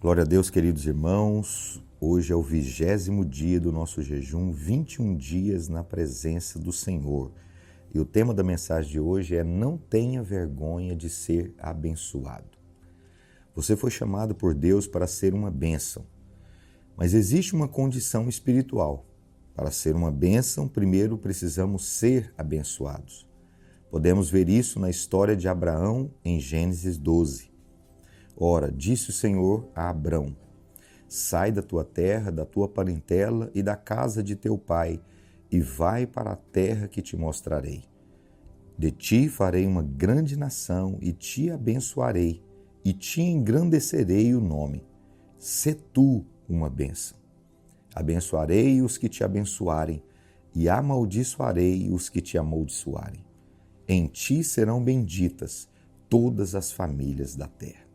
Glória a Deus, queridos irmãos. Hoje é o 20º dia do nosso jejum, 21 dias na presença do Senhor. E o tema da mensagem de hoje é: não tenha vergonha de ser abençoado. Você foi chamado por Deus para ser uma bênção, mas existe uma condição espiritual. Para ser uma bênção, primeiro precisamos ser abençoados. Podemos ver isso na história de Abraão em Gênesis 12. Ora, disse o Senhor a Abrão: sai da tua terra, da tua parentela e da casa de teu pai, e vai para a terra que te mostrarei. De ti farei uma grande nação, e te abençoarei, e te engrandecerei o nome. Sê tu uma bênção. Abençoarei os que te abençoarem, e amaldiçoarei os que te amaldiçoarem. Em ti serão benditas todas as famílias da terra.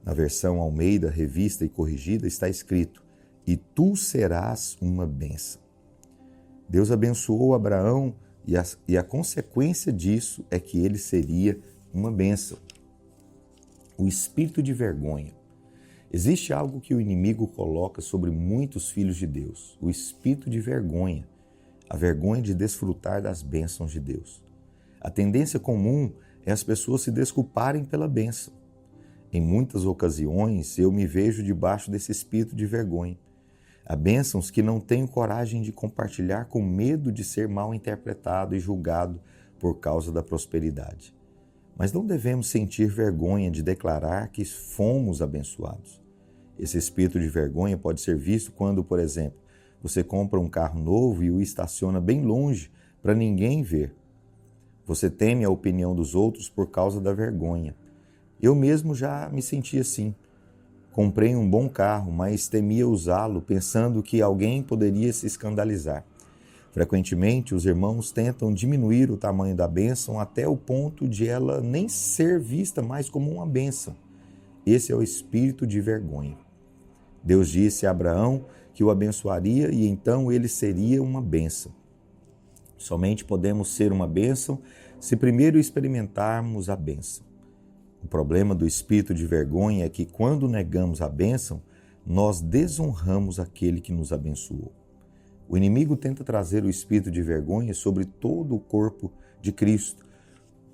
Na versão Almeida, revista e corrigida, está escrito: e tu serás uma bênção. Deus abençoou Abraão e a consequência disso é que ele seria uma bênção. O espírito de vergonha. Existe algo que o inimigo coloca sobre muitos filhos de Deus: o espírito de vergonha, a vergonha de desfrutar das bênçãos de Deus. A tendência comum é as pessoas se desculparem pela bênção. Em muitas ocasiões, eu me vejo debaixo desse espírito de vergonha. Há bênçãos que não tenho coragem de compartilhar com medo de ser mal interpretado e julgado por causa da prosperidade. Mas não devemos sentir vergonha de declarar que fomos abençoados. Esse espírito de vergonha pode ser visto quando, por exemplo, você compra um carro novo e o estaciona bem longe para ninguém ver. Você teme a opinião dos outros por causa da vergonha. Eu mesmo já me senti assim. Comprei um bom carro, mas temia usá-lo, pensando que alguém poderia se escandalizar. Frequentemente, os irmãos tentam diminuir o tamanho da bênção até o ponto de ela nem ser vista mais como uma bênção. Esse é o espírito de vergonha. Deus disse a Abraão que o abençoaria e então ele seria uma bênção. Somente podemos ser uma bênção se primeiro experimentarmos a bênção. O problema do espírito de vergonha é que, quando negamos a bênção, nós desonramos aquele que nos abençoou. O inimigo tenta trazer o espírito de vergonha sobre todo o corpo de Cristo,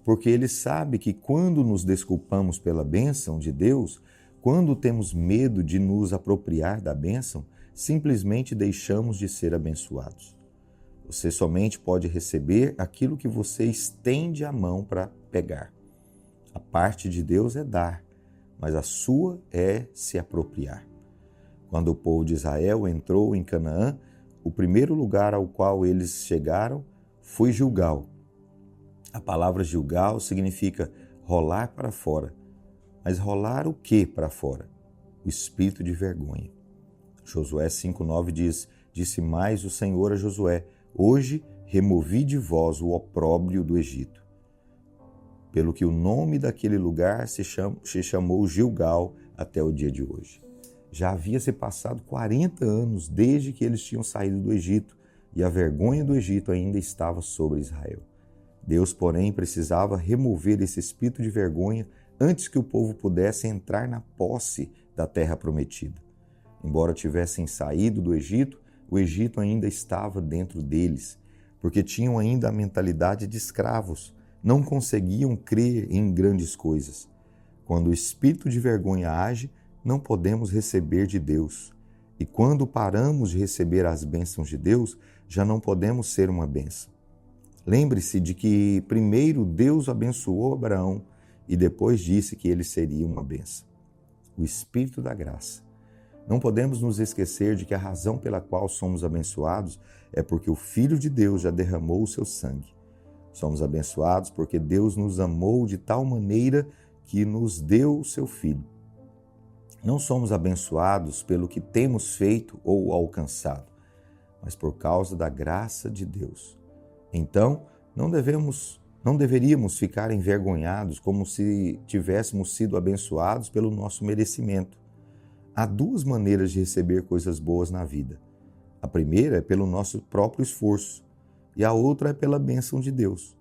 porque ele sabe que quando nos desculpamos pela bênção de Deus, quando temos medo de nos apropriar da bênção, simplesmente deixamos de ser abençoados. Você somente pode receber aquilo que você estende a mão para pegar. A parte de Deus é dar, mas a sua é se apropriar. Quando o povo de Israel entrou em Canaã, o primeiro lugar ao qual eles chegaram foi Gilgal. A palavra Gilgal significa rolar para fora. Mas rolar o que para fora? O espírito de vergonha. Josué 5,9 diz: disse mais o Senhor a Josué: hoje removi de vós o opróbrio do Egito. Pelo que o nome daquele lugar se chamou Gilgal até o dia de hoje. Já havia se passado 40 anos desde que eles tinham saído do Egito e a vergonha do Egito ainda estava sobre Israel. Deus, porém, precisava remover esse espírito de vergonha antes que o povo pudesse entrar na posse da terra prometida. Embora tivessem saído do Egito, o Egito ainda estava dentro deles, porque tinham ainda a mentalidade de escravos. Não conseguiam crer em grandes coisas. Quando o espírito de vergonha age, não podemos receber de Deus. E quando paramos de receber as bênçãos de Deus, já não podemos ser uma bênção. Lembre-se de que primeiro Deus abençoou Abraão e depois disse que ele seria uma bênção. O espírito da graça. Não podemos nos esquecer de que a razão pela qual somos abençoados é porque o Filho de Deus já derramou o seu sangue. Somos abençoados porque Deus nos amou de tal maneira que nos deu o seu Filho. Não somos abençoados pelo que temos feito ou alcançado, mas por causa da graça de Deus. Então, não deveríamos ficar envergonhados como se tivéssemos sido abençoados pelo nosso merecimento. Há duas maneiras de receber coisas boas na vida. A primeira é pelo nosso próprio esforço e a outra é pela bênção de Deus.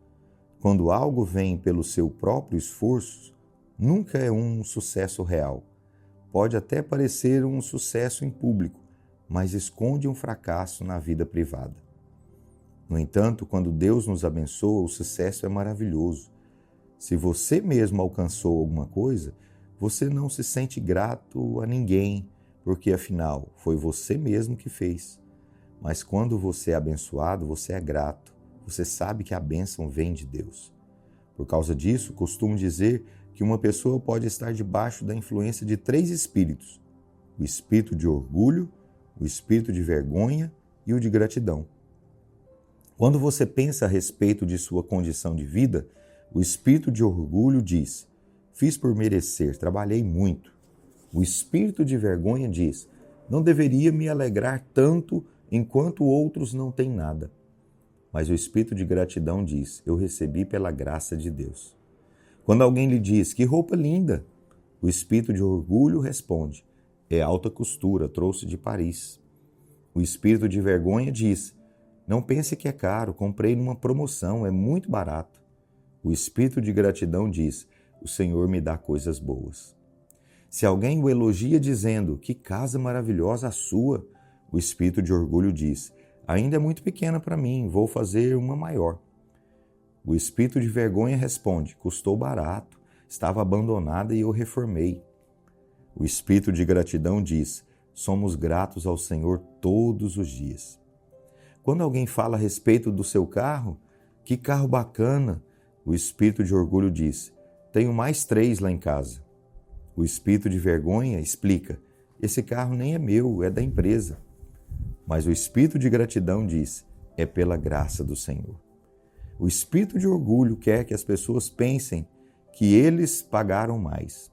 Quando algo vem pelo seu próprio esforço, nunca é um sucesso real, pode até parecer um sucesso em público, mas esconde um fracasso na vida privada. No entanto, quando Deus nos abençoa, o sucesso é maravilhoso. Se você mesmo alcançou alguma coisa, você não se sente grato a ninguém, porque afinal foi você mesmo que fez. Mas quando você é abençoado, você é grato. Você sabe que a bênção vem de Deus. Por causa disso, costumo dizer que uma pessoa pode estar debaixo da influência de 3 espíritos: o espírito de orgulho, o espírito de vergonha e o de gratidão. Quando você pensa a respeito de sua condição de vida, o espírito de orgulho diz: fiz por merecer, trabalhei muito. O espírito de vergonha diz: não deveria me alegrar tanto enquanto outros não têm nada. Mas o espírito de gratidão diz: eu recebi pela graça de Deus. Quando alguém lhe diz: que roupa linda, o espírito de orgulho responde: é alta costura, trouxe de Paris. O espírito de vergonha diz: não pense que é caro, comprei numa promoção, é muito barato. O espírito de gratidão diz: o Senhor me dá coisas boas. Se alguém o elogia dizendo: que casa maravilhosa a sua, o espírito de orgulho diz: ainda é muito pequena para mim, vou fazer uma maior. O espírito de vergonha responde: custou barato, estava abandonada e eu reformei. O espírito de gratidão diz: somos gratos ao Senhor todos os dias. Quando alguém fala a respeito do seu carro: que carro bacana, o espírito de orgulho diz: tenho mais 3 lá em casa. O espírito de vergonha explica: esse carro nem é meu, é da empresa. Mas o espírito de gratidão diz: é pela graça do Senhor. O espírito de orgulho quer que as pessoas pensem que eles pagaram mais.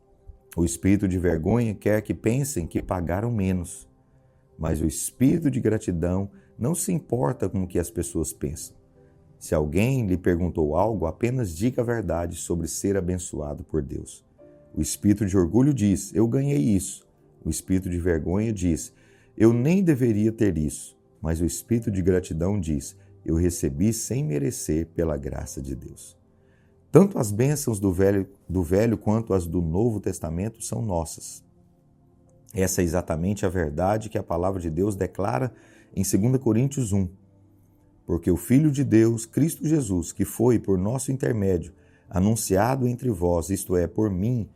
O espírito de vergonha quer que pensem que pagaram menos. Mas o espírito de gratidão não se importa com o que as pessoas pensam. Se alguém lhe perguntou algo, apenas diga a verdade sobre ser abençoado por Deus. O espírito de orgulho diz: eu ganhei isso. O espírito de vergonha diz: eu nem deveria ter isso. Mas o espírito de gratidão diz: eu recebi sem merecer pela graça de Deus. Tanto as bênçãos do Velho quanto as do Novo Testamento são nossas. Essa é exatamente a verdade que a palavra de Deus declara em 2 Coríntios 1. Porque o Filho de Deus, Cristo Jesus, que foi, por nosso intermédio, anunciado entre vós, isto é, por mim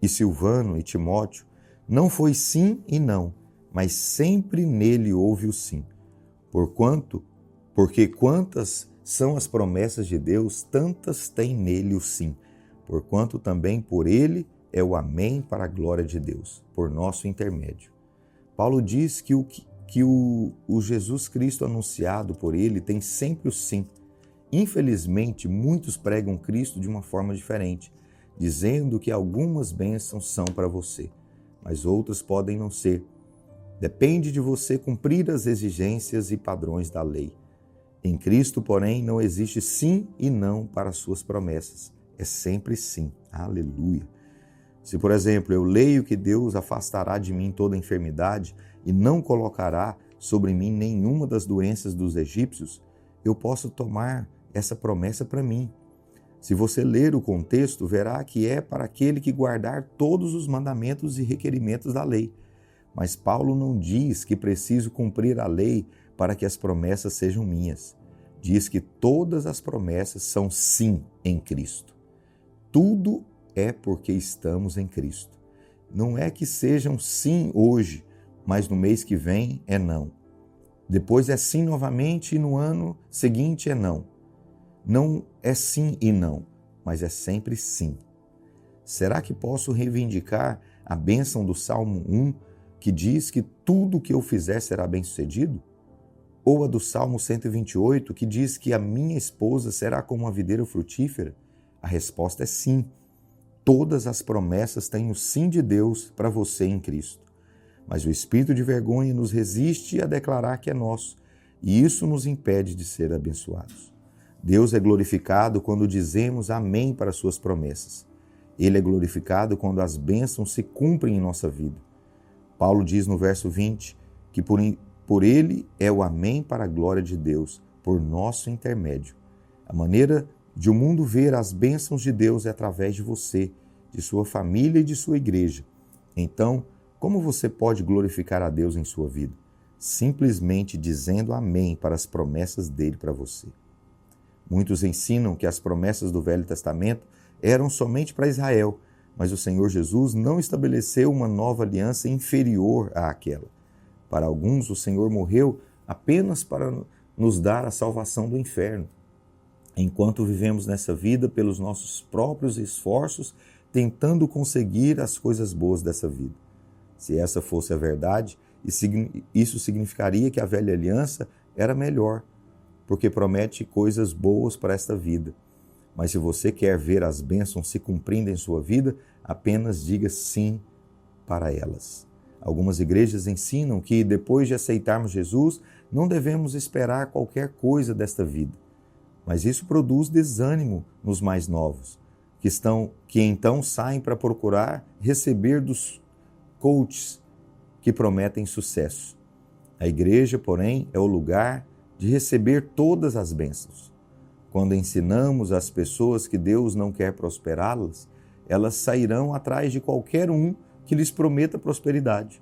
e Silvano e Timóteo, não foi sim e não, mas sempre nele houve o sim. Porque quantas são as promessas de Deus, tantas tem nele o sim. Porquanto também por ele é o amém para a glória de Deus, por nosso intermédio. Paulo diz que o Jesus Cristo anunciado por ele tem sempre o sim. Infelizmente, muitos pregam Cristo de uma forma diferente, dizendo que algumas bênçãos são para você, mas outras podem não ser. Depende de você cumprir as exigências e padrões da lei. Em Cristo, porém, não existe sim e não para suas promessas. É sempre sim. Aleluia. Se, por exemplo, eu leio que Deus afastará de mim toda enfermidade e não colocará sobre mim nenhuma das doenças dos egípcios, eu posso tomar essa promessa para mim. Se você ler o contexto, verá que é para aquele que guardar todos os mandamentos e requerimentos da lei. Mas Paulo não diz que preciso cumprir a lei para que as promessas sejam minhas. Diz que todas as promessas são sim em Cristo. Tudo é porque estamos em Cristo. Não é que sejam sim hoje, mas no mês que vem é não. Depois é sim novamente e no ano seguinte é não. Não é sim e não, mas é sempre sim. Será que posso reivindicar a bênção do Salmo 1, que diz que tudo o que eu fizer será bem-sucedido? Ou a do Salmo 128, que diz que a minha esposa será como uma videira frutífera? A resposta é sim. Todas as promessas têm o sim de Deus para você em Cristo. Mas o espírito de vergonha nos resiste a declarar que é nosso, e isso nos impede de ser abençoados. Deus é glorificado quando dizemos amém para suas promessas. Ele é glorificado quando as bênçãos se cumprem em nossa vida. Paulo diz no verso 20 que por ele é o amém para a glória de Deus, por nosso intermédio. A maneira de o mundo ver as bênçãos de Deus é através de você, de sua família e de sua igreja. Então, Como você pode glorificar a Deus em sua vida? Simplesmente dizendo amém para as promessas dele para você. Muitos ensinam que as promessas do Velho Testamento eram somente para Israel, mas o Senhor Jesus não estabeleceu uma nova aliança inferior àquela. Para alguns, o Senhor morreu apenas para nos dar a salvação do inferno. Enquanto vivemos nessa vida pelos nossos próprios esforços, tentando conseguir as coisas boas dessa vida. Se essa fosse a verdade, isso significaria que a velha aliança era melhor, porque promete coisas boas para esta vida. Mas se você quer ver as bênçãos se cumprindo em sua vida, apenas diga sim para elas. Algumas igrejas ensinam que depois de aceitarmos Jesus, não devemos esperar qualquer coisa desta vida. Mas isso produz desânimo nos mais novos, que então saem para procurar receber dos coaches que prometem sucesso. A igreja, porém, é o lugar de receber todas as bênçãos. Quando ensinamos às pessoas que Deus não quer prosperá-las, elas sairão atrás de qualquer um que lhes prometa prosperidade.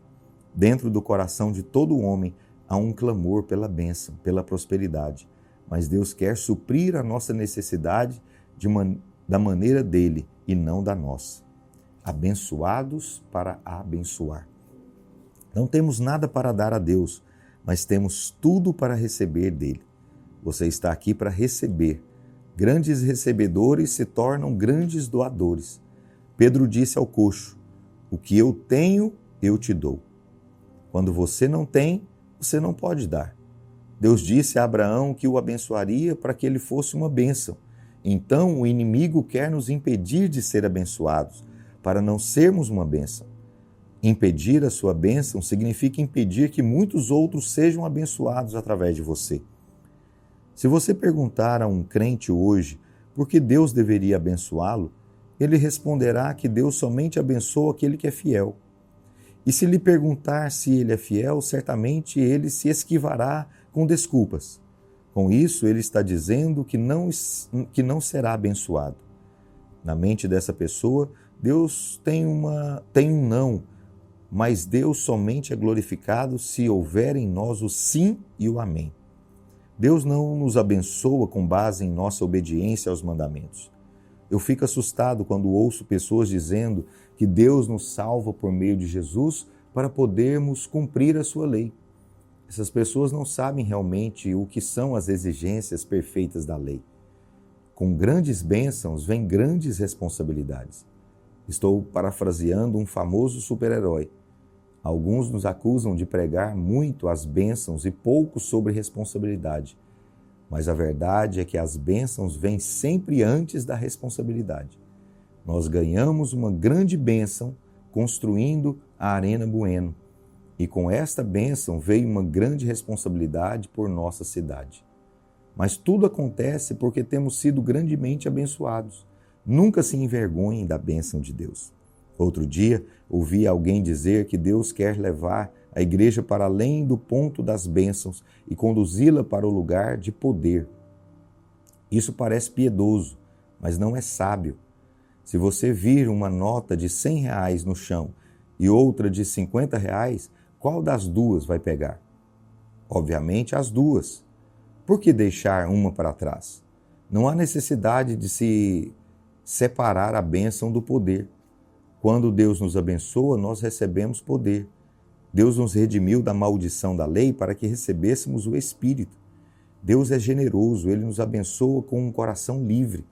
Dentro do coração de todo homem há um clamor pela bênção, pela prosperidade. Mas Deus quer suprir a nossa necessidade da maneira dele e não da nossa. Abençoados para abençoar. Não temos nada para dar a Deus, mas temos tudo para receber dele. Você está aqui para receber. Grandes recebedores se tornam grandes doadores. Pedro disse ao coxo: o que eu tenho, eu te dou. Quando você não tem, você não pode dar. Deus disse a Abraão que o abençoaria para que ele fosse uma bênção. Então o inimigo quer nos impedir de ser abençoados, para não sermos uma bênção. Impedir a sua bênção significa impedir que muitos outros sejam abençoados através de você. Se você perguntar a um crente hoje por que Deus deveria abençoá-lo, ele responderá que Deus somente abençoa aquele que é fiel. E se lhe perguntar se ele é fiel, certamente ele se esquivará com desculpas. Com isso, ele está dizendo que não será abençoado. Na mente dessa pessoa, Deus tem um não, mas Deus somente é glorificado se houver em nós o sim e o amém. Deus não nos abençoa com base em nossa obediência aos mandamentos. Eu fico assustado quando ouço pessoas dizendo que Deus nos salva por meio de Jesus para podermos cumprir a sua lei. Essas pessoas não sabem realmente o que são as exigências perfeitas da lei. Com grandes bênçãos vem grandes responsabilidades. Estou parafraseando um famoso super-herói. Alguns nos acusam de pregar muito as bênçãos e pouco sobre responsabilidade. Mas a verdade é que as bênçãos vêm sempre antes da responsabilidade. Nós ganhamos uma grande bênção construindo a Arena Bueno. E com esta bênção veio uma grande responsabilidade por nossa cidade. Mas tudo acontece porque temos sido grandemente abençoados. Nunca se envergonhem da bênção de Deus. Outro dia, ouvi alguém dizer que Deus quer levar a igreja para além do ponto das bênçãos e conduzi-la para o lugar de poder. Isso parece piedoso, mas não é sábio. Se você vir uma nota de R$100 no chão e outra de R$50, qual das duas vai pegar? Obviamente as duas. Por que deixar uma para trás? Não há necessidade de se separar a bênção do poder. Quando Deus nos abençoa, nós recebemos poder. Deus nos redimiu da maldição da lei para que recebêssemos o Espírito. Deus é generoso, Ele nos abençoa com um coração livre.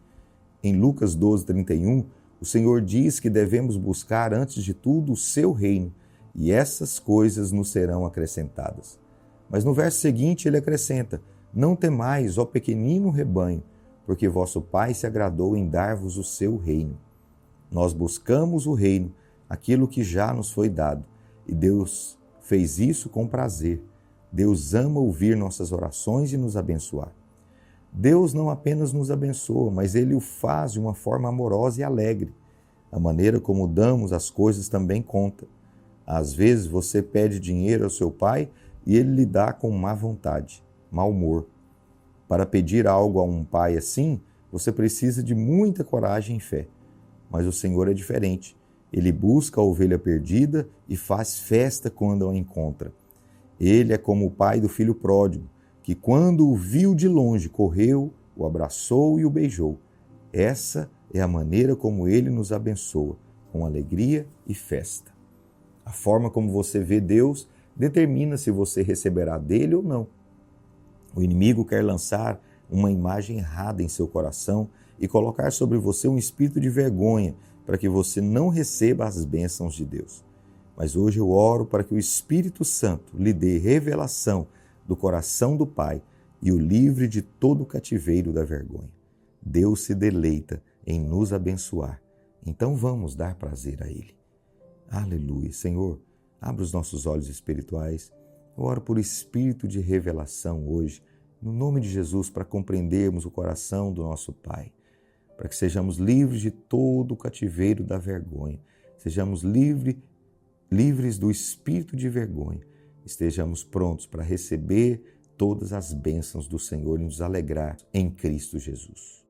Em Lucas 12:31, o Senhor diz que devemos buscar antes de tudo o seu reino, e essas coisas nos serão acrescentadas. Mas no verso seguinte ele acrescenta: não temais, ó pequenino rebanho, porque vosso Pai se agradou em dar-vos o seu reino. Nós buscamos o reino, aquilo que já nos foi dado, e Deus fez isso com prazer. Deus ama ouvir nossas orações e nos abençoar. Deus não apenas nos abençoa, mas Ele o faz de uma forma amorosa e alegre. A maneira como damos as coisas também conta. Às vezes você pede dinheiro ao seu pai e ele lhe dá com má vontade, mau humor. Para pedir algo a um pai assim, você precisa de muita coragem e fé. Mas o Senhor é diferente. Ele busca a ovelha perdida e faz festa quando a encontra. Ele é como o pai do filho pródigo, que quando o viu de longe, correu, o abraçou e o beijou. Essa é a maneira como ele nos abençoa, com alegria e festa. A forma como você vê Deus determina se você receberá dele ou não. O inimigo quer lançar uma imagem errada em seu coração e colocar sobre você um espírito de vergonha para que você não receba as bênçãos de Deus. Mas hoje eu oro para que o Espírito Santo lhe dê revelação do coração do Pai e o livre de todo o cativeiro da vergonha. Deus se deleita em nos abençoar. Então vamos dar prazer a Ele. Aleluia. Senhor, abra os nossos olhos espirituais. Eu oro por espírito de revelação hoje, no nome de Jesus, para compreendermos o coração do nosso Pai, para que sejamos livres de todo o cativeiro da vergonha, sejamos livres do espírito de vergonha, estejamos prontos para receber todas as bênçãos do Senhor e nos alegrar em Cristo Jesus.